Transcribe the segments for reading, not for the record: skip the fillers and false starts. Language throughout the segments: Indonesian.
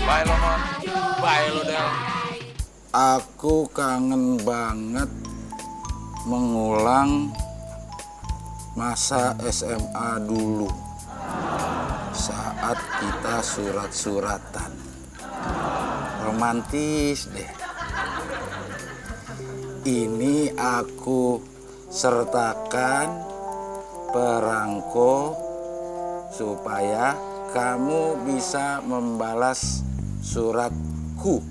Bye lo, Mon. Bye lo, Del. Aku kangen banget mengulang masa SMA dulu. Saat kita surat-suratan. Romantis deh. Ini aku sertakan perangko supaya kamu bisa membalas suratku.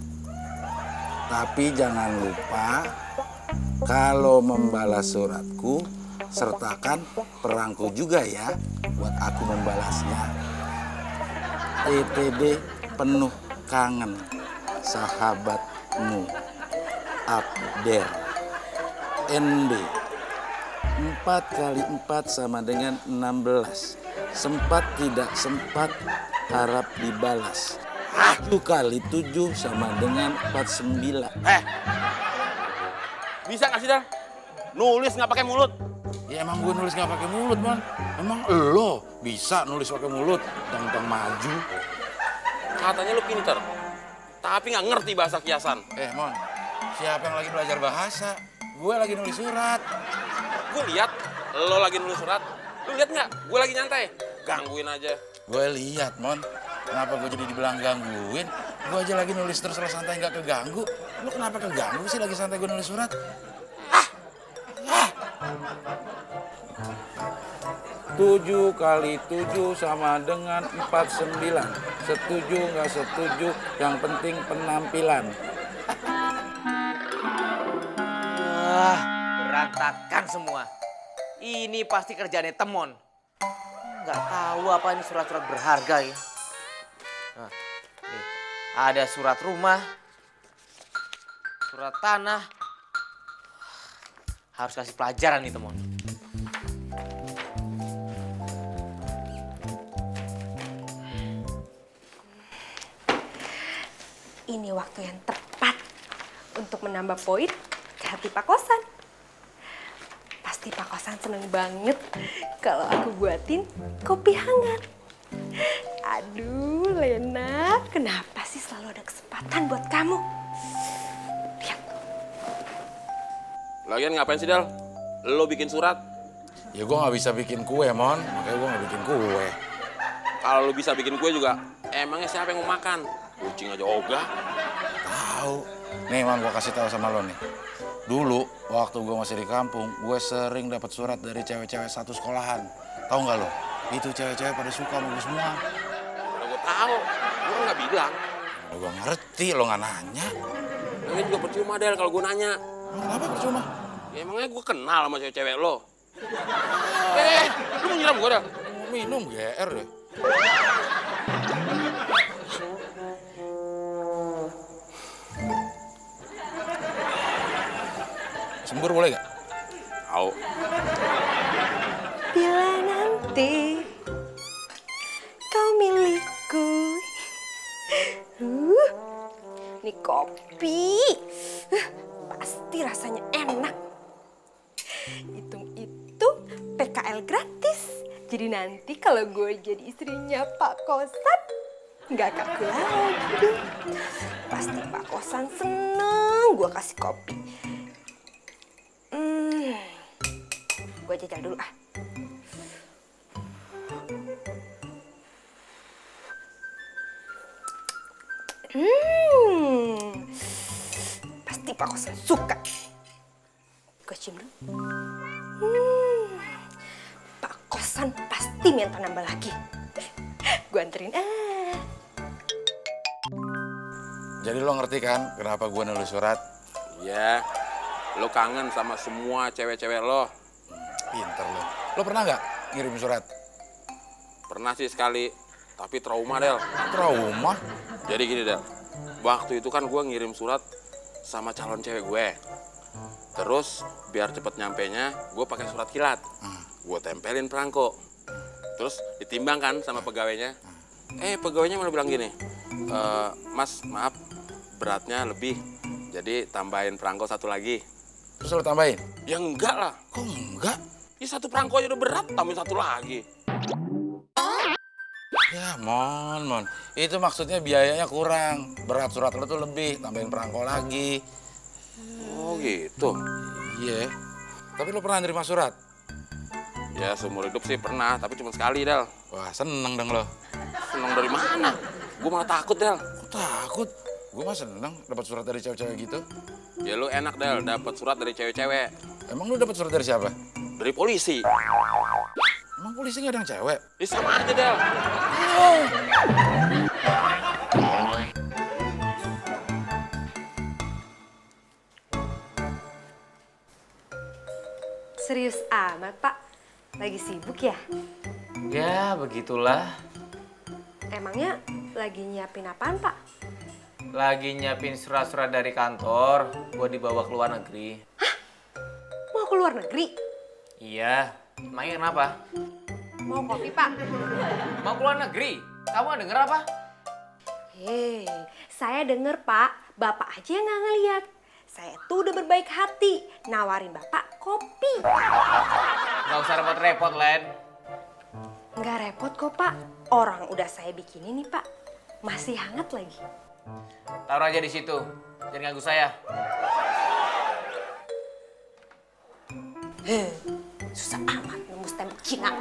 Tapi jangan lupa kalau membalas suratku sertakan perangko juga ya buat aku membalasnya. TTD penuh kangen sahabatmu Abdel. NB 4 kali 4 sama dengan 16. Sempat tidak sempat harap dibalas. 7 kali 7 sama dengan 49. Bisa nggak sih, Del? Nulis nggak pakai mulut. Ya emang gue nulis gak pakai mulut, Mon. Emang lo bisa nulis pakai mulut, tentang maju. Katanya lu pinter, tapi nggak ngerti bahasa kiasan. Mon, siapa yang lagi belajar bahasa? Gue lagi nulis surat. Gue lihat lo lagi nulis surat. Lu lihat nggak? Gue lagi nyantai. Gangguin aja. Gue lihat, Mon. Kenapa gue jadi dibilang gangguin? Gue aja lagi nulis terus lo santai nggak keganggu. Lo kenapa keganggu sih lagi santai gue nulis surat? 7 kali 7 sama dengan 49. Setuju nggak setuju, yang penting penampilan. Berantakan semua. Ini pasti kerjaannya Temon. Nggak tahu apa ini surat-surat berharga ya. Nah, nih, ada surat rumah, surat tanah. Harus kasih pelajaran nih Temon. Ini waktu yang tepat untuk menambah poin ke hati Pak Kosan. Pasti Pak Kosan seneng banget kalau aku buatin kopi hangat. Aduh, Lena, kenapa sih selalu ada kesempatan buat kamu? Lihat. Lagian ngapain sih, Del? Lo bikin surat. Ya gue nggak bisa bikin kue, Mon. Makanya gue nggak bikin kue. Kalau lo bisa bikin kue juga, emangnya siapa yang mau makan? Kucing aja ogah. Tahu. Nih, Mon, gue kasih tahu sama lo nih. Dulu waktu gue masih di kampung, gue sering dapat surat dari cewek-cewek satu sekolahan. Tahu nggak lo? Itu cewek-cewek pada suka sama gue semua. Kalau gue tahu, gue nggak bilang. Gue ngerti, lo nggak nanya. Namanya juga percuma, Del, kalau gue nanya. Kenapa percuma? Ya emangnya gue kenal sama cewek-cewek lo. Lu mau nyiram gue, Del? Mau minum GR deh. Sembur boleh gak? Tahu. Bila nanti kau milikku. Ini kopi. Pasti rasanya enak. Hitung-hitung PKL gratis. Jadi nanti kalau gue jadi istrinya Pak Kosan, nggak kaku lagi. Pasti Pak Kosan seneng gue kasih kopi. Gue jajal dulu ah. Pasti Pak Kosan suka. Gue cium dulu. Pak Kosan pasti minta nambah lagi. Gue anterin. Jadi lo ngerti kan kenapa gue nulis surat? Iya. Lo kangen sama semua cewek-cewek lo. Pinter lo. Lo pernah nggak ngirim surat? Pernah sih sekali, tapi trauma, Del. Trauma? Jadi gini, Del. Waktu itu kan gue ngirim surat sama calon cewek gue. Terus biar cepet nyampenya, gue pakai surat kilat. Gue tempelin perangko. Terus ditimbang kan sama pegawainya. Pegawainya malah bilang gini, Mas, maaf, beratnya lebih. Jadi tambahin perangko satu lagi. Terus lo tambahin? Ya enggak lah. Kok enggak? Ya satu perangko aja udah berat, tambahin satu lagi. Ya, Mon. Itu maksudnya biayanya kurang. Berat surat lo tuh lebih, tambahin perangko lagi. Oh gitu. Iya. Tapi lo pernah nerima surat? Ya seumur hidup sih pernah, tapi cuma sekali, Del. Wah, seneng dong lo. Seneng dari mana? Gue malah takut, Del. Kok takut? Gue mah seneng dapat surat dari cewek-cewek gitu. Ya lu enak, Del, dapat surat dari cewek-cewek. Emang lu dapat surat dari siapa? Dari polisi. Emang polisi nggak ada yang cewek? Ya sama aja, Del. Serius amat, Pak. Lagi sibuk ya? Ya, begitulah. Emangnya lagi nyiapin apaan, Pak? Lagi nyiapin surat-surat dari kantor buat dibawa ke luar negeri. Mau ke luar negeri? Iya, emangnya kenapa? Mau kopi, Pak? Mau ke luar negeri? Kamu nggak denger apa? Hei, saya denger, Pak. Bapak aja yang nggak ngeliat. Saya tuh udah berbaik hati nawarin Bapak kopi. Nggak usah repot-repot, Len. Nggak repot kok, Pak. Orang udah saya bikinin nih, Pak. Masih hangat lagi. Taruh aja di situ. Jangan ganggu saya. Susah amat nembus tembok Cina.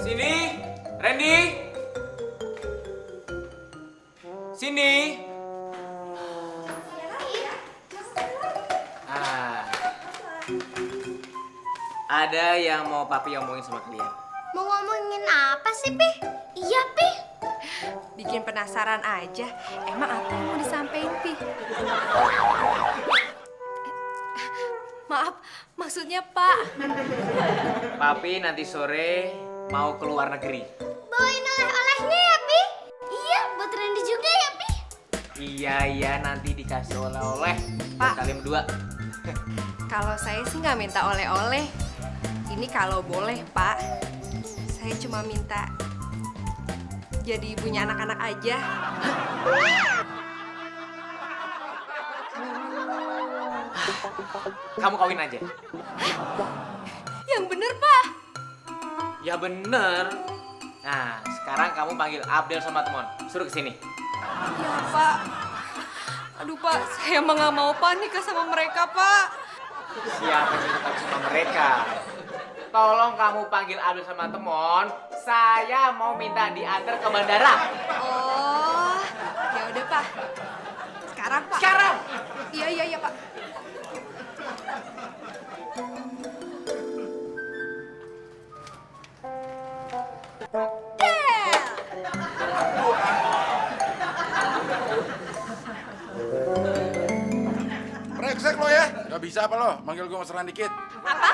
Sini, Randy. Sini. Ah. Ada yang mau papi omongin sama kalian. Mau ngomongin apa sih, Pi? Iya, Pi. Bikin penasaran aja. Emang apa yang mau disampaikan, Pi? Maaf, maksudnya Pak. Papi nanti sore mau ke luar negeri. Bawain oleh-olehnya ya, Pi? Iya, buat Randy juga ya, Pi? Iya, nanti dikasih oleh-oleh. Pak. Kalian berdua. Kalau saya sih nggak minta oleh-oleh. Ini kalau boleh, Pak. Saya cuma minta jadi ibunya anak-anak aja. Kamu kawin aja. Yang bener, Pak. Ya bener. Nah, sekarang kamu panggil Abdel sama Temon. Suruh kesini. Ya, Pak. Aduh, Pak. Saya emang nggak mau Pak nikah sama mereka, Pak. Siapa yang suka sama mereka? Tolong kamu panggil Abdel sama Temon. Saya mau minta diantar ke bandara. Oh, ya udah, Pak. Sekarang, Pak. Sekarang. Iya, Pak. Brengsek lo ya. Gak bisa apa lo? Manggil gue mesra dikit. Apa?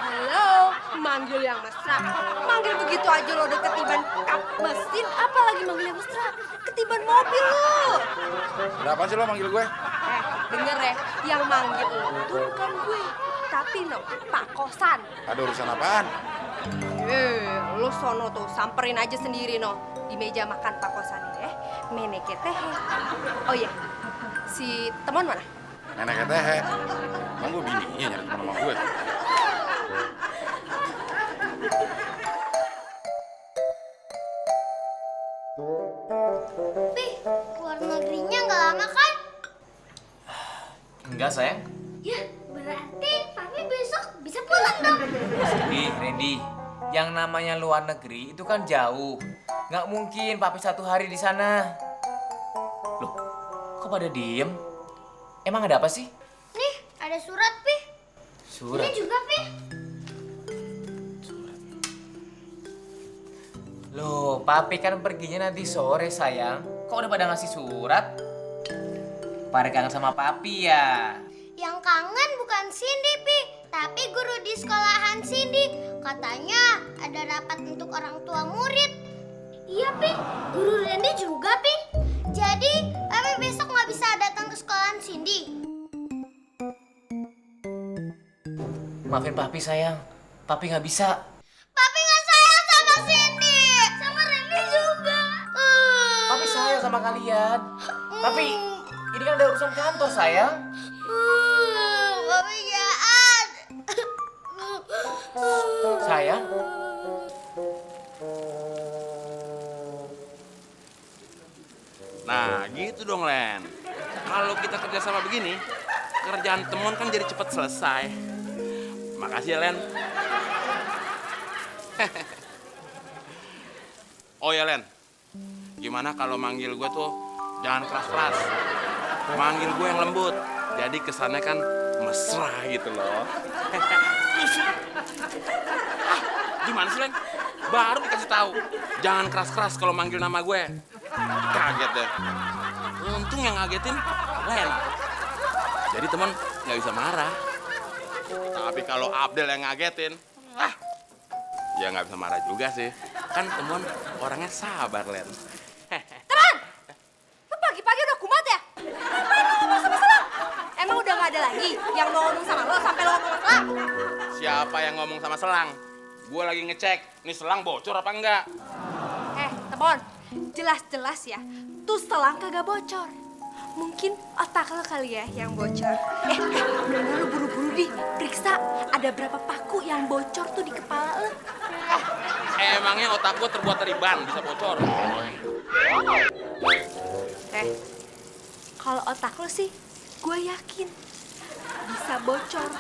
Halo, manggil yang mesra. Manggil begitu aja lo udah ketiban kap mesin, apalagi manggil yang mesra. Ketiban mobil lo. Kenapa sih lo manggil gue? Denger ya, yang manggil lo itu bukan gue, tapi Pak Kosan. Ada urusan apaan? Lo sono tuh, samperin aja sendiri di meja makan Pak Kosan ya. Meneke teh. Oh iya, si Temon mana? Nenek Tehe. Emang gue bininya nyari teman sama gue. Pi, keluar negerinya nggak lama kan? Enggak, sayang. Ya, berarti Papi besok bisa pulang dong. Sedih, Randy. Yang namanya luar negeri itu kan jauh. Nggak mungkin papi 1 hari di sana. Loh, kok pada diem? Emang ada apa sih? Nih, ada surat, Pi. Surat. Ini juga, Pi. Loh, papi kan perginya nanti sore, sayang. Kok udah pada ngasih surat? Pada kangen sama papi ya? Yang kangen bukan Cindy, Pi, tapi guru di sekolahan Cindy. Katanya ada rapat untuk orang tua murid. Iya, Pi. Guru Randy juga, Pi. Jadi, Papi besok nggak bisa datang ke sekolahan Cindy. Maafin papi, sayang. Papi nggak bisa. Papi nggak sayang sama Cindy. Sama Randy juga. Papi sayang sama kalian. Tapi ini kan ada urusan kantor, sayang. Papi jahat. Sayang, Nah, gitu dong, Len. Kalau kita kerja sama begini, kerjaan temuan kan jadi cepat selesai. Makasih ya, Len. Oh ya, Len. Gimana kalau manggil gue tuh jangan keras-keras. Manggil gue yang lembut. Jadi kesannya kan mesra gitu loh. Gimana sih, Len? Baru dikasih tahu. Jangan keras-keras kalau manggil nama gue. Kaget deh. Untung yang ngagetin Len. Jadi teman nggak bisa marah. Tapi kalau Abdel yang ngagetin, ya nggak bisa marah juga sih. Kan teman orangnya sabar, Len. Teman, lu pagi-pagi udah kumat ya? Ngapain lu ngomong sama Selang? Emang udah gak ada lagi yang mau ngomong sama lo sampai lo ngomong sama Selang? Siapa yang ngomong sama Selang? Gue lagi ngecek, nih Selang bocor apa enggak? Temon, jelas-jelas ya, tuh Selang kagak bocor. Mungkin otak lo kali ya yang bocor. Udah lu buru-buru di periksa ada berapa paku yang bocor tuh di kepala lo. Emangnya otak gue terbuat dari ban, bisa bocor? Kalau otak lo sih, gue yakin bisa bocor.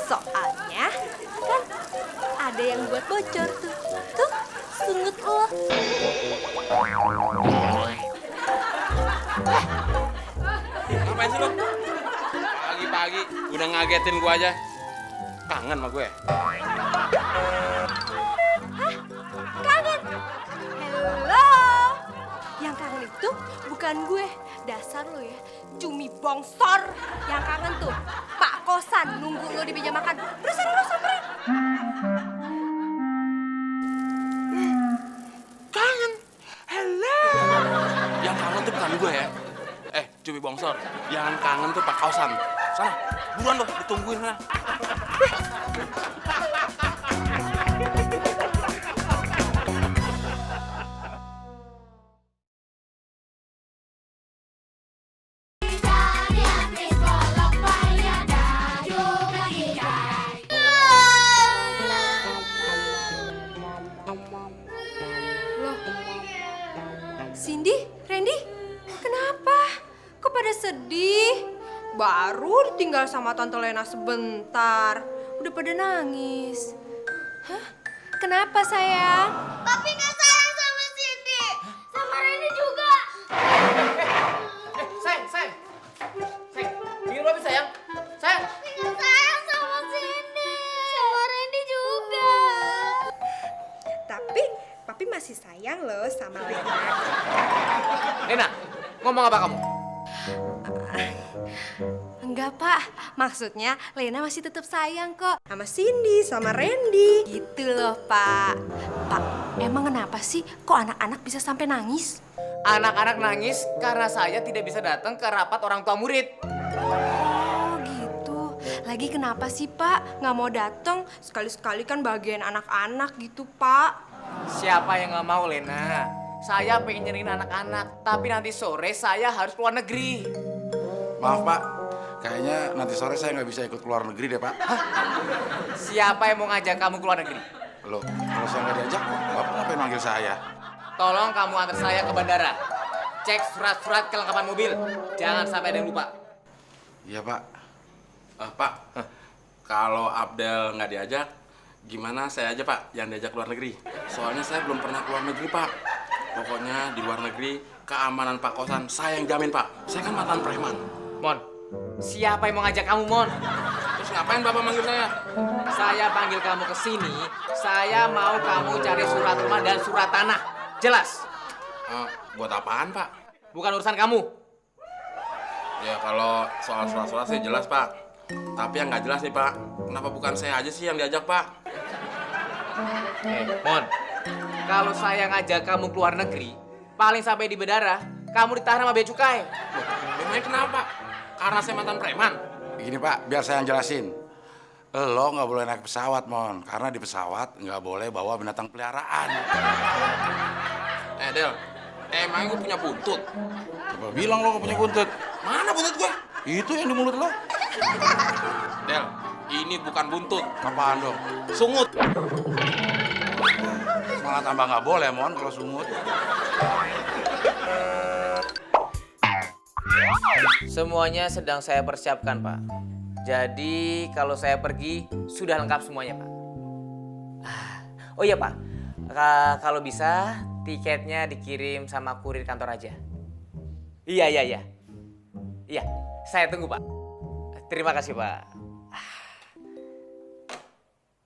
Soalnya kan ada yang buat bocor tuh. Tuh, sungut lo. Ngapain sih lo? Pagi-pagi udah ngagetin gue aja. Kangen sama gue. Kangen? Hello? Yang kangen itu bukan gue. Dasar lo ya, cumi bongsor. Yang kangen tuh Pak Kosan nunggu lo di meja makan. Udah sana lo samperin. Kangen. Hello. Yang kangen tuh bukan gue ya. Cumi bongsor. Yang kangen tuh Pak Kausan. Sana, buruan loh, ditungguin sana. Loh, Cindy, Randy, kenapa? Kok pada sedih? Baru ditinggal sama Tante Lena sebentar, udah pada nangis. Hah? Kenapa sayang? Papi nggak sayang sama Cindy. Sama Randy juga. sayang. Sayang, bingung papi sayang. Sayang. Papi nggak sayang sama Cindy. Sama Randy juga. Tapi papi masih sayang loh sama Lena. Lena, ngomong apa kamu? Enggak pak, maksudnya Lena masih tetap sayang kok sama Cindy, sama Randy. Gitu loh pak. Pak, emang kenapa sih kok anak-anak bisa sampai nangis? Anak-anak nangis karena saya tidak bisa datang ke rapat orang tua murid. Oh gitu. Lagi kenapa sih pak nggak mau datang? Sekali-sekali kan bagian anak-anak gitu pak. Siapa yang nggak mau, Lena? Saya pengen nyeriin anak-anak, tapi nanti sore saya harus keluar negeri. Maaf Pak, kayaknya nanti sore saya nggak bisa ikut keluar negeri deh Pak. Siapa yang mau ngajak kamu keluar negeri? Loh, kalau saya nggak diajak, Bapak ngapain manggil saya? Tolong kamu antar saya ke bandara. Cek surat-surat kelengkapan mobil. Jangan sampai ada yang lupa. Iya Pak. Pak, kalau Abdel nggak diajak, gimana saya aja Pak yang diajak keluar negeri? Soalnya saya belum pernah keluar negeri Pak. Pokoknya di luar negeri, keamanan Pak Kosan saya yang jamin Pak. Saya kan mantan preman. Mon, siapa yang mau ngajak kamu, Mon? Terus ngapain Bapak manggil saya? Saya panggil kamu ke sini, saya mau kamu cari surat rumah dan surat tanah. Jelas? Buat apaan Pak? Bukan urusan kamu. Ya kalau soal surat-surat sih jelas Pak. Tapi yang nggak jelas nih Pak, kenapa bukan saya aja sih yang diajak Pak? Mon, kalau saya ngajak kamu keluar negeri, paling sampai di bandara, kamu ditahan sama bea cukai. Memangnya kenapa? Karena saya mantan preman? Begini Pak, biar saya yang jelasin. Lo nggak boleh naik pesawat, Mon. Karena di pesawat nggak boleh bawa binatang peliharaan. Del, emangnya gue punya buntut? Coba bilang lo nggak punya buntut. Mana buntut gue? Itu yang di mulut lo. Del, ini bukan buntut, Apaan dong? sungut. Malah tambah nggak boleh, Mon, kalau sungut. Semuanya sedang saya persiapkan, Pak. Jadi kalau saya pergi sudah lengkap semuanya, Pak. Oh iya, Pak. Kalau bisa tiketnya dikirim sama kurir kantor aja. Iya. Iya, saya tunggu, Pak. Terima kasih, Pak.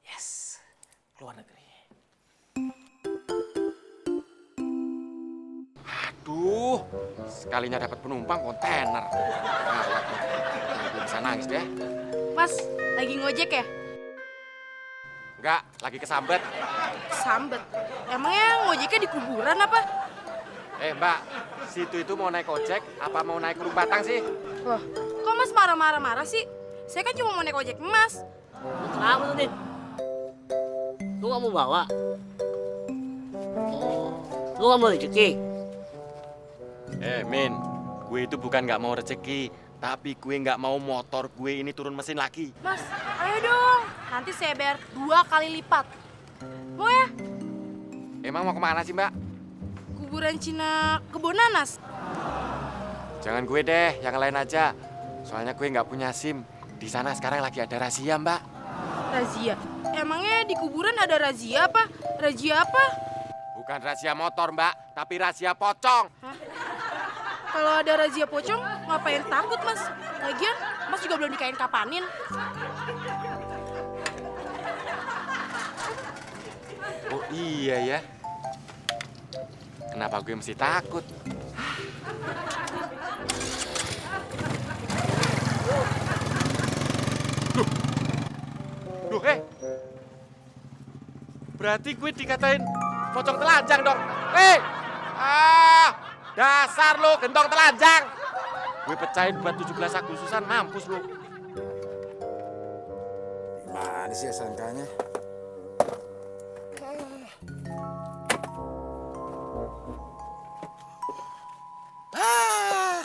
Yes, luar negeri. Aduh, sekalinya dapat penumpang kontainer. Gawat nih. Gue bisa nangis deh. Mas, lagi ngojek ya? Enggak, lagi kesambet. Sambet. Emangnya ngojeknya di kuburan apa? Mbak, situ itu mau naik ojek apa mau naik kurung batang sih? Wah, kok mas marah-marah sih? Saya kan cuma mau naik ojek mas. Kenapa tuh, Din? Lu gak mau bawa? Oh, lu gak mau rezeki? Min, gue itu bukan nggak mau rezeki, tapi gue nggak mau motor gue ini turun mesin lagi. Mas, ayo dong. Nanti saya bayar 2 kali lipat. Mau ya? Emang mau kemana sih, Mbak? Kuburan Cina Kebon Nanas. Jangan gue deh, yang lain aja. Soalnya gue nggak punya SIM. Di sana sekarang lagi ada razia, Mbak. Razia. Emangnya di kuburan ada razia apa? Razia apa? Bukan razia motor, Mbak, tapi razia pocong. Kalau ada razia pocong, ngapain takut mas? Lagian, mas juga belum dikain kapanin. Oh iya ya. Kenapa gue mesti takut? Duh, berarti gue dikatain pocong telanjang dong. Dasar lo gentong telanjang. Gue pecahin buat 17 Agustusan, mampus lo. Gimana sih SNK-nya?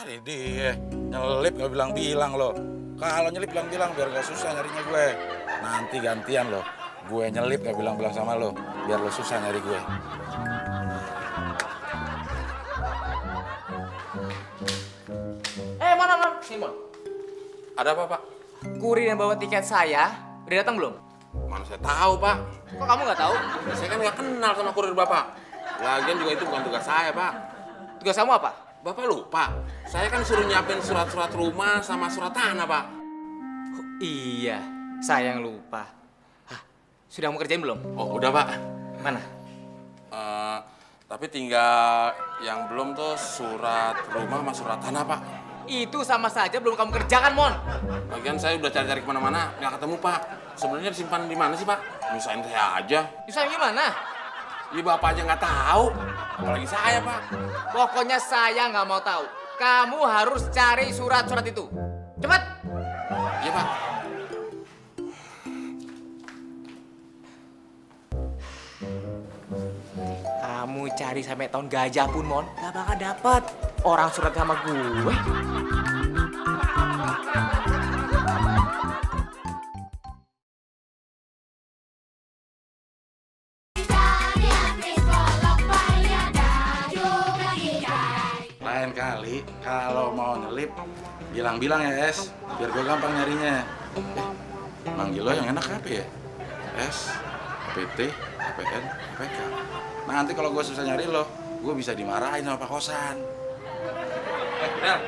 Ini dia. Nyelip gak bilang-bilang lo. Kalau nyelip bilang-bilang biar gak susah nyarinya gue. Nanti gantian lo. Gue nyelip gak bilang-bilang sama lo. Biar lo susah nyari gue. Mana? Simon. Ada apa, Pak? Kurir yang bawa tiket saya udah datang belum? Mana saya tahu, Pak. Kok kamu nggak tahu? Saya kan nggak kenal sama kurir Bapak. Lagian juga itu bukan tugas saya, Pak. Tugas kamu apa? Bapak lupa. Saya kan suruh nyiapin surat-surat rumah sama surat tanah, Pak. Oh, iya, saya yang lupa. Hah, sudah mau kerjain belum? Oh, udah, Pak. Mana? Tapi tinggal yang belum tuh surat rumah sama surat tanah, Pak. Itu sama saja belum kamu kerjakan, Mon. Lagian saya udah cari-cari kemana-mana, nggak ketemu, Pak. Sebenarnya disimpan di mana sih, Pak? Nyusahin saya aja. Nyusahin gimana? Ya Bapak aja nggak tahu. Apalagi saya, Pak. Pokoknya saya nggak mau tahu. Kamu harus cari surat-surat itu. Cepat! Iya, Pak. Kamu cari sampai tahun gajah pun, Mon, gak bakal dapet. Orang surat sama gue. Lain kali kalau mau nyelip bilang-bilang ya Es, biar gue gampang nyarinya. Manggil lo yang enak apa ya? S, APT, APN, APK. Nanti kalau gue susah nyari lo, gue bisa dimarahin sama Pak Kosan. Del,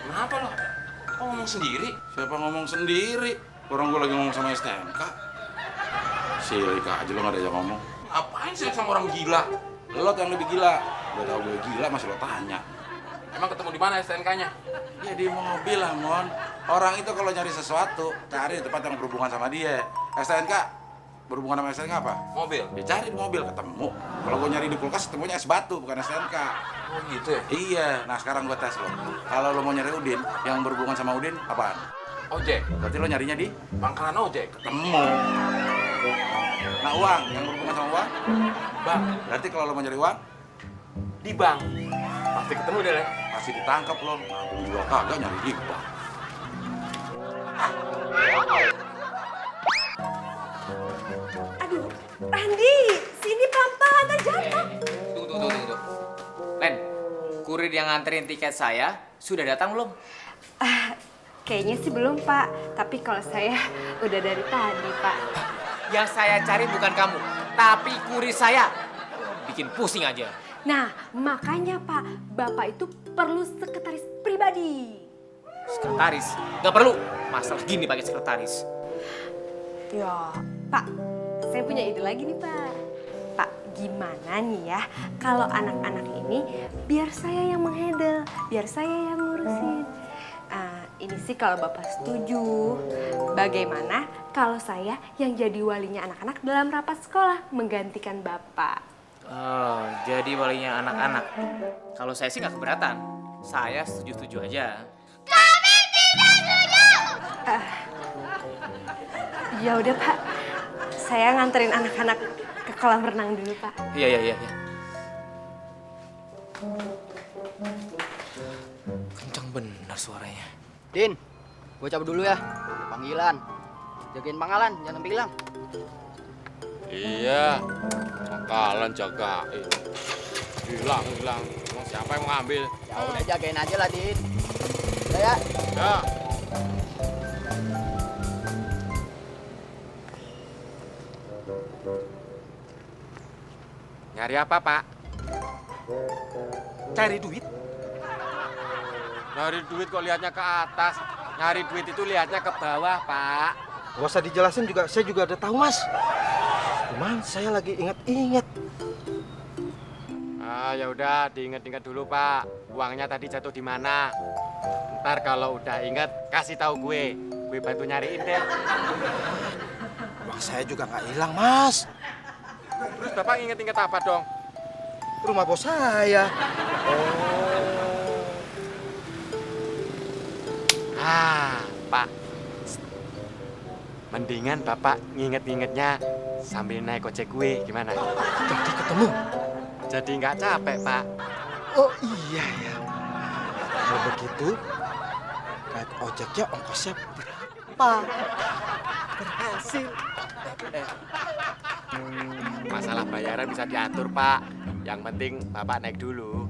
kenapa lo? Kok ngomong sendiri? Siapa ngomong sendiri? Orang gue lagi ngomong sama STMK. Sirik aja lo gak ada yang ngomong. Ngapain sih sama orang gila? Lo yang lebih gila. Udah tau gue gila masih lo tanya. Emang ketemu di mana STNK-nya? Ya di mobil lah, Mon. Orang itu kalau nyari sesuatu, cari di tempat yang berhubungan sama dia. STNK, berhubungan sama STNK apa? Mobil. Ya cari di mobil, ketemu. Kalau gue nyari di kulkas, ketemunya es batu, bukan STNK. Oh gitu ya? Iya, nah sekarang gue tes lo. Kalau lo mau nyari Udin, yang berhubungan sama Udin, apaan? Ojek. Berarti lo nyarinya di? Pangkalan ojek. Ketemu. Nah uang, yang berhubungan sama uang? Bang, Berarti kalau lo mau nyari uang, di bank. Pasti ketemu deh, Le. pasti ditangkap lo. Nah, gua kagak nyari di bank. Aduh, Randi, sini pelan-pelan aja jatuh. Tunggu. Len, kurir yang nganterin tiket saya sudah datang belum? Kayaknya sih belum, Pak. Tapi kalau saya udah dari tadi, Pak. Yang saya cari bukan kamu, tapi kurir saya. Bikin pusing aja. Nah, makanya Pak, Bapak itu perlu sekretaris pribadi. Sekretaris? Gak perlu. Masalah gini pakai sekretaris. Ya, Pak, saya punya ide lagi nih, Pak. Pak, gimana nih ya kalau anak-anak ini biar saya yang menghandle, biar saya yang ngurusin. Ini sih kalau Bapak setuju. Bagaimana kalau saya yang jadi walinya anak-anak dalam rapat sekolah menggantikan Bapak? Oh, jadi walinya anak-anak. Kalau saya sih nggak keberatan. Saya setuju-setuju aja. Ya udah, Pak. Saya nganterin anak-anak ke kolam renang dulu, Pak. Iya. Kencang benar suaranya. Din, gue cabut dulu ya. Ada panggilan. Jagain pangkalan, jangan sampai hilang. Iya. Pangkalan jagain. Hilang. Emang siapa yang mau ngambil? Ya udah jagain aja lah, Din. Udah ya. Ya. Nyari apa, Pak? Cari duit? Nyari duit kok lihatnya ke atas. Nyari duit itu lihatnya ke bawah, Pak. Gak usah dijelasin juga, saya juga udah tahu, Mas. Cuman saya lagi inget-inget. Ah, ya udah, diinget-inget dulu, Pak. Uangnya tadi jatuh di mana? Ntar kalau udah inget, kasih tahu gue. Gue bantu nyariin deh. Uang saya juga nggak hilang, Mas. Terus Bapak inget-inget apa dong? Rumah bos saya. Ah, Pak. Mendingan Bapak nginget-ngingetnya sambil naik ojek gue, gimana? Jadi ketemu. Jadi nggak capek, Pak. Oh iya ya. Kalau begitu, naik ojeknya ongkosnya berapa? Berhasil. Masalah bayaran bisa diatur, Pak. Yang penting Bapak naik dulu.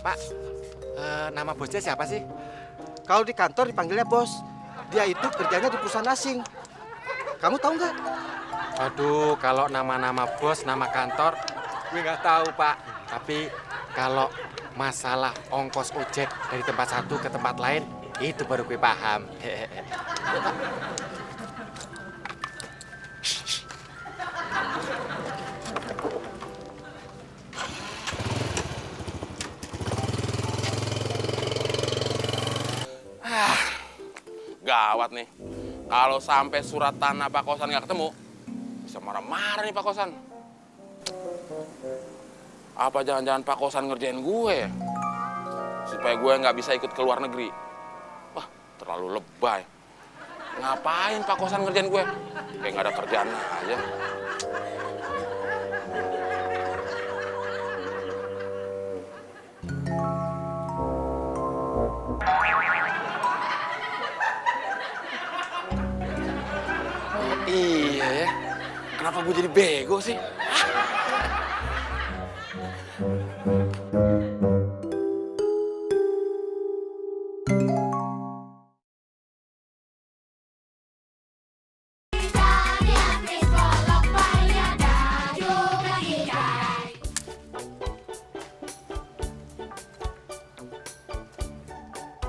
Pak, nama bosnya siapa sih? Kalau di kantor dipanggilnya bos. Dia itu kerjanya di perusahaan asing. Kamu tahu nggak? Aduh, kalau nama-nama bos, nama kantor, gue nggak tahu, Pak. Tapi kalau masalah ongkos ojek dari tempat satu ke tempat lain, itu baru gue paham. Gawat nih. Kalau sampai surat tanah Pak Kosan nggak ketemu, bisa marah-marah nih Pak Kosan. Apa jangan-jangan Pak Kosan ngerjain gue ya? Supaya gue nggak bisa ikut ke luar negeri. Wah, terlalu lebay. Ngapain Pak Kosan ngerjain gue? Kayak nggak ada kerjaan aja. Iya ya, kenapa gue jadi bego sih?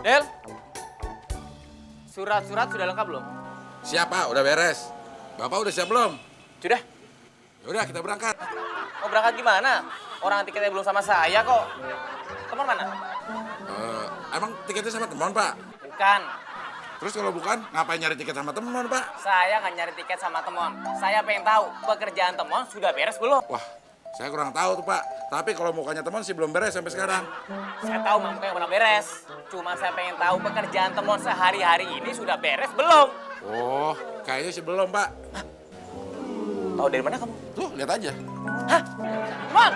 Del, surat-surat sudah lengkap belum? Siapa? Udah beres. Bapak udah siap belum? Sudah. Yaudah, kita berangkat. Mau berangkat gimana? Orang tiketnya belum sama saya kok. Teman mana? Emang tiketnya sama teman, Pak? Bukan. Terus kalau bukan, ngapain nyari tiket sama teman, Pak? Saya nggak nyari tiket sama teman. Saya pengen tahu pekerjaan teman sudah beres belum? Wah, saya kurang tahu tuh, Pak. Tapi kalau mukanya teman sih belum beres sampai sekarang. Saya tahu Mang Mukanya belum beres. Cuma saya pengen tahu pekerjaan Temon sehari-hari ini sudah beres belum? Oh, kayaknya sih belum, Pak. Tahu dari mana kamu? Tuh, lihat aja. Hah? Temon!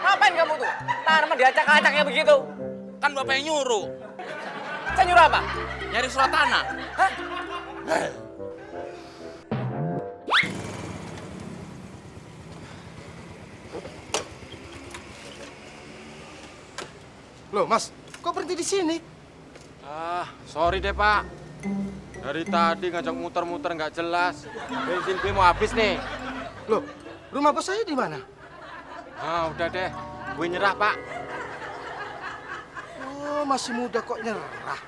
Ngapain kamu tuh? Tanaman diacak-acak kayak begitu. Kan bapak yang nyuruh. Saya nyuruh apa? Nyari surat tanah. Hah? Loh, Mas, kok berhenti di sini? Ah, sorry deh Pak. Dari tadi ngajak muter-muter nggak jelas. Bensin gue mau habis nih. Loh, rumah bos saya di mana? Ah, udah deh. Gue nyerah Pak. Oh, masih muda kok nyerah.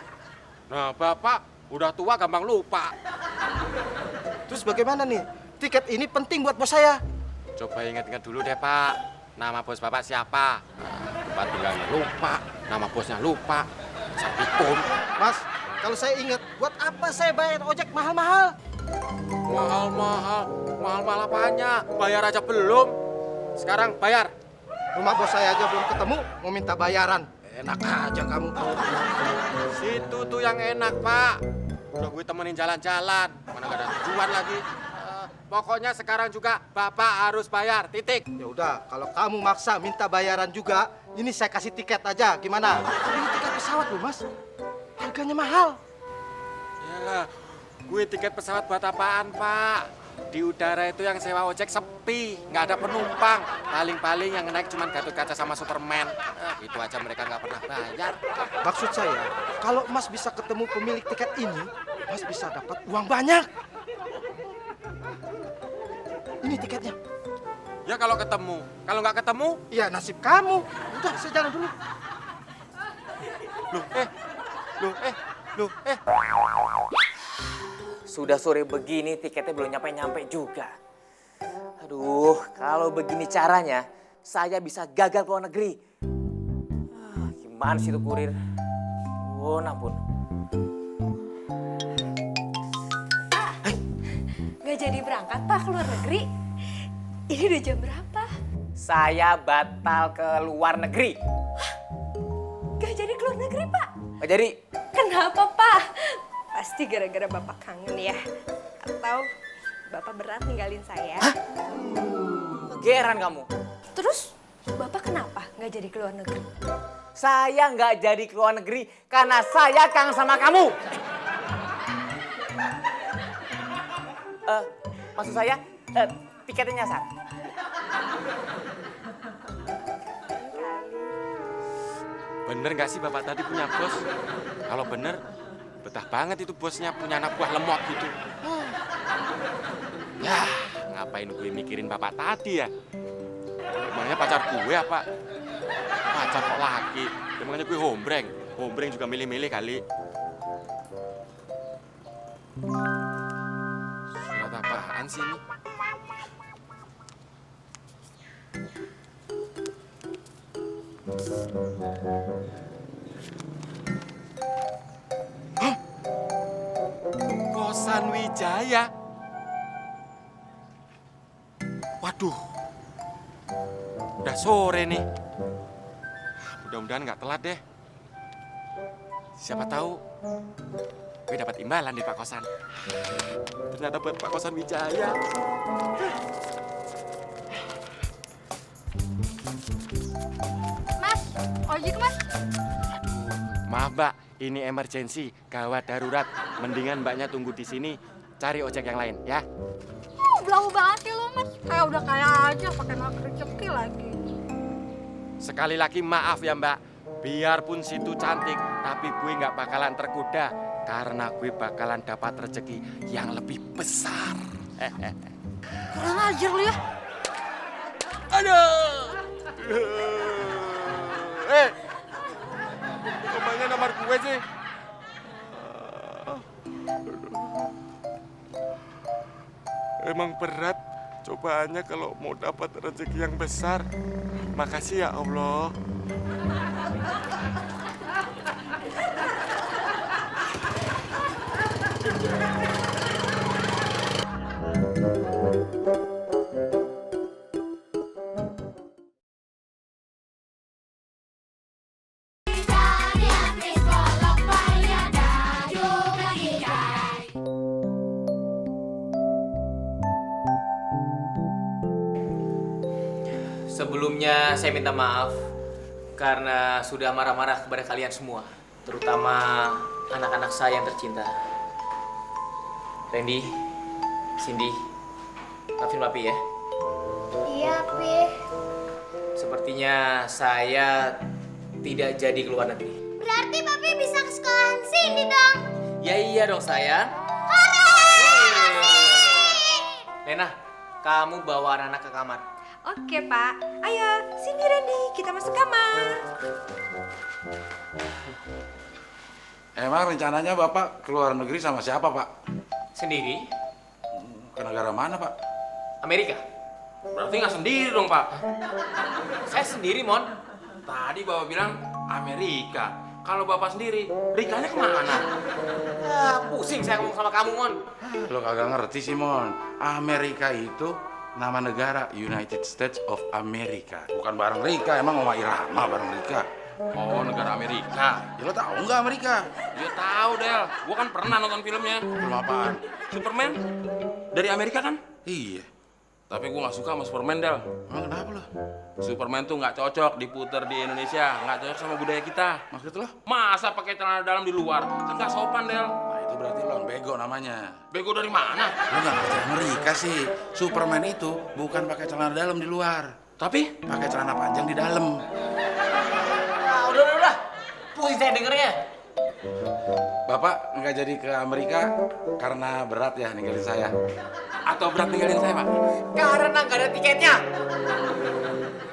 Nah, Bapak udah tua gampang lupa. Terus bagaimana nih? Tiket ini penting buat bos saya. Coba ingat-ingat dulu deh Pak. Nama bos Bapak siapa? Bapak bilangnya lupa. Nama bosnya lupa. Sapikun. Mas, kalau saya ingat, buat apa saya bayar ojek mahal-mahal? Mahal-mahal. Mahal-mahal apanya? Bayar aja belum. Sekarang bayar. Rumah bos saya aja belum ketemu, mau minta bayaran. Enak aja kamu. Situ tuh yang enak Pak. Udah gue temenin jalan-jalan. Mana gak ada tujuan lagi. Pokoknya sekarang juga Bapak harus bayar. Titik. Ya udah, kalau kamu maksa minta bayaran juga, ini saya kasih tiket aja. Gimana? Ini tiket pesawat loh, Mas. Harganya mahal. Ya, gue tiket pesawat buat apaan, Pak? Di udara itu yang sewa ojek sepi, nggak ada penumpang. Paling-paling yang naik cuma Gatot Kaca sama Superman. Itu aja mereka nggak pernah bayar. Maksud saya, kalau Mas bisa ketemu pemilik tiket ini, Mas bisa dapat uang banyak. Ini tiketnya. Ya kalau ketemu. Kalau nggak ketemu, Ya nasib kamu. Udah, saya jalan dulu. loh, Sudah sore begini tiketnya belum nyampe-nyampe juga. Aduh, kalau begini caranya saya bisa gagal ke luar negeri. Gimana sih itu kurir? Oh, ampun. Nggak jadi berangkat, Pak, ke luar negeri. Ini udah jam berapa? Saya batal ke luar negeri. Nggak jadi ke luar negeri, Pak. Nggak jadi. Kenapa, Pak? Pasti gara-gara Bapak kangen ya? Atau Bapak berat ninggalin saya? Geran kamu. Terus Bapak kenapa nggak jadi ke luar negeri? Saya nggak jadi ke luar negeri karena saya kangen sama kamu. Maksud saya, tiketnya nyasar. bener nggak sih Bapak tadi punya bos? Kalau bener, betah banget itu bosnya punya anak buah lemot gitu. Ya, ngapain gue mikirin Bapak tadi ya? Emangnya pacar gue apa? Pacar kok laki? Emangnya gue hombreng? Hombreng juga milih-milih kali. Surat apaan sih ini? Hah? Kosan Wijaya. Waduh, udah sore nih. Mudah-mudahan nggak telat deh. Siapa tahu gue dapat imbalan di Pak Kosan. Ternyata buat Pak Kosan Wijaya. Mas, ojek mas. Maaf Mbak, ini emergency, gawat darurat. Mendingan Mbaknya tunggu di sini, cari ojek yang lain ya. Belagu banget sih lo mas. Kayak udah kaya aja pakai nak rezeki lagi. Sekali lagi maaf ya Mbak, biarpun situ cantik, tapi gue nggak bakalan tergoda karena gue bakalan dapat rezeki yang lebih besar. Kurang ajar lu ya. Aduh. Kemana nomor gue sih? Emang berat cobaannya kalau mau dapat rezeki yang besar. Makasih ya Allah. Sebelumnya saya minta maaf karena sudah marah-marah kepada kalian semua, terutama anak-anak saya yang tercinta. Randy, Cindy, maafin Papi ya. Iya, Pi. Sepertinya saya tidak jadi keluar negeri. Berarti Papi bisa ke sekolahan Cindy dong. Ya iya dong sayang. Lena, kamu bawa anak-anak ke kamar. Oke, Pak. Ayo, sini Randy, kita masuk kamar. Emang rencananya Bapak keluar negeri sama siapa, Pak? Sendiri? Ke negara mana, Pak? Amerika? Berarti nggak sendiri dong, Pak. Saya sendiri, Mon. Tadi Bapak bilang Amerika. Kalau Bapak sendiri, Rikanya kemana? Pusing saya ngomong sama kamu, Mon. Lo kagak ngerti sih, Mon. Amerika itu nama negara, United States of America. Bukan bareng Rika, emang Oma Irama bareng Rika. Oh, negara Amerika. Ya lo tahu nggak Amerika? Ya tahu, Del. Gua kan pernah nonton filmnya. Film apaan? Superman dari Amerika kan? Iya. Tapi gua nggak suka sama Superman, Del. Emang kenapa lo? Superman tuh nggak cocok diputer di Indonesia, nggak cocok sama budaya kita. Maksud lo? Masa pakai celana dalam di luar? Kan nggak sopan, Del. Nah itu berarti lo bego namanya. Bego dari mana? Lo nggak ngerti Amerika sih. Superman itu bukan pakai celana dalam di luar, Tapi pakai celana panjang di dalam. Udah. Pusing saya dengernya. Bapak nggak jadi ke Amerika karena berat ya ninggalin saya. atau berat ninggalin saya, Pak? Karena nggak ada tiketnya.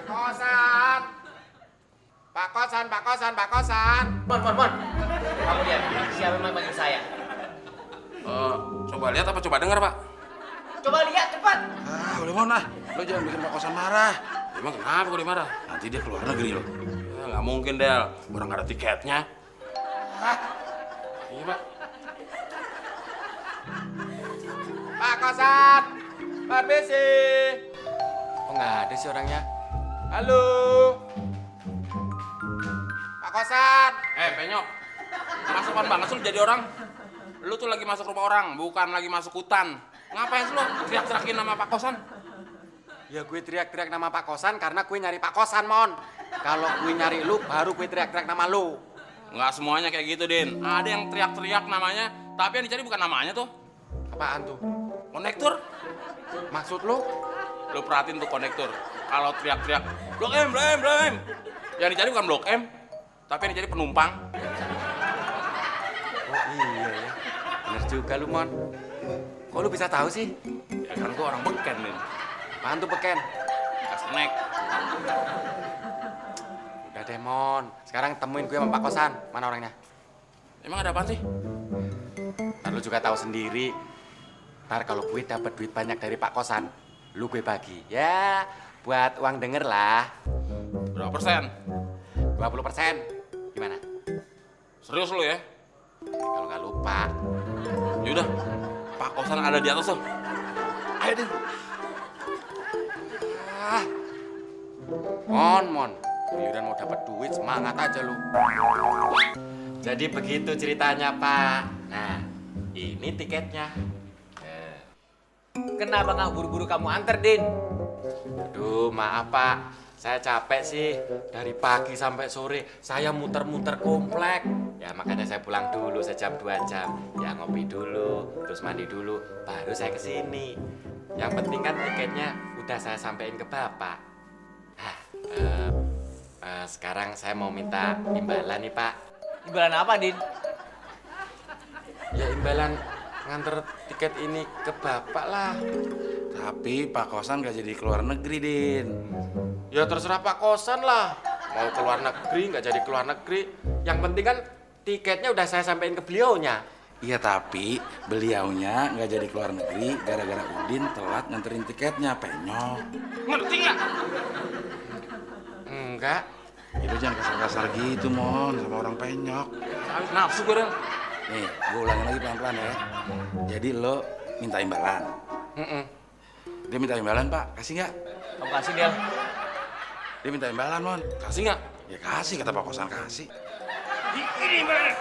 Kosan. Pak kosan. Mon. Kamu lihat, siapa yang manggil saya? Coba lihat apa coba dengar, Pak? Coba lihat, cepat. Ah, udah mau nah. Lo jangan bikin Pak Kosan marah. Emang kenapa gue dimarah? Nanti dia keluar negeri lo. Ya, nggak mungkin, Del. Orang nggak ada tiketnya. Iya, Pak. Pak kosan. Permisi. Oh nggak ada sih orangnya. Halo. Pak kosan. Penyok. Masukan banget sih lu jadi orang. Lu tuh lagi masuk rumah orang, bukan lagi masuk hutan. Ngapain sih lu teriak-teriakin nama Pak Kosan? Ya gue teriak-teriak nama Pak kosan karena gue nyari Pak kosan, Mon. Kalau gue nyari lu, baru gue teriak-teriak nama lu. Nggak semuanya kayak gitu, Din. Ada yang teriak-teriak namanya, tapi yang dicari bukan namanya tuh. Apaan tuh? Konektor. Maksud lu? Lu perhatiin tuh konektor. Kalau teriak-teriak, Blok M. Yang dicari bukan Blok M, tapi yang dicari penumpang. Oh iya ya. Bener juga lu, Mon. Kok lu bisa tahu sih? Ya kan gua orang beken, Din. Apaan tuh beken? Bekas snack. Udah deh, Mon. Sekarang temuin gue sama Pak kosan. Mana orangnya? Emang ada apaan sih? Ntar lu juga tahu sendiri. Ntar kalau gue dapat duit banyak dari Pak kosan, lu gue bagi. Ya, buat uang denger lah. Berapa persen? 20%. Gimana? Serius lu ya? Kalau nggak lupa. Yaudah, Pak Kosan ada di atas tuh. Ayo, Din. Ah. Mon. Giliran mau dapat duit, semangat aja lu. Jadi begitu ceritanya, Pak. Nah, ini tiketnya. Kenapa nggak buru-buru kamu anter, Din? Aduh, maaf, Pak. Saya capek sih. Dari pagi sampai sore, saya muter-muter komplek. Ya, makanya saya pulang dulu sejam 2 jam. Ya, ngopi dulu, terus mandi dulu, baru saya kesini. Yang penting kan tiketnya udah saya sampein ke Bapak. Sekarang saya mau minta imbalan nih, Pak. Imbalan apa, Din? Ya, imbalan nganter tiket ini ke Bapak lah. Tapi Pak Kosan gak jadi keluar negeri, Din. Ya terserah Pak kosan lah. Mau keluar negeri, nggak jadi keluar negeri. Yang penting kan tiketnya udah saya sampein ke beliaunya. Iya, tapi beliaunya nggak jadi keluar negeri gara-gara Udin telat nganterin tiketnya, penyok. Ngerti nggak? Enggak. Ya, lo jangan kasar-kasar gitu, Mon, sama orang penyok. Habis nafsu gue, Del. Nih, gue ulangin lagi pelan-pelan ya. Jadi lo minta imbalan. Dia minta imbalan, Pak. Kasih nggak? Kamu kasih, Del. Dia minta imbalan, Mon. Kasih nggak? Ya kasih, kata Pak Kosan kasih. Ini imbalannya.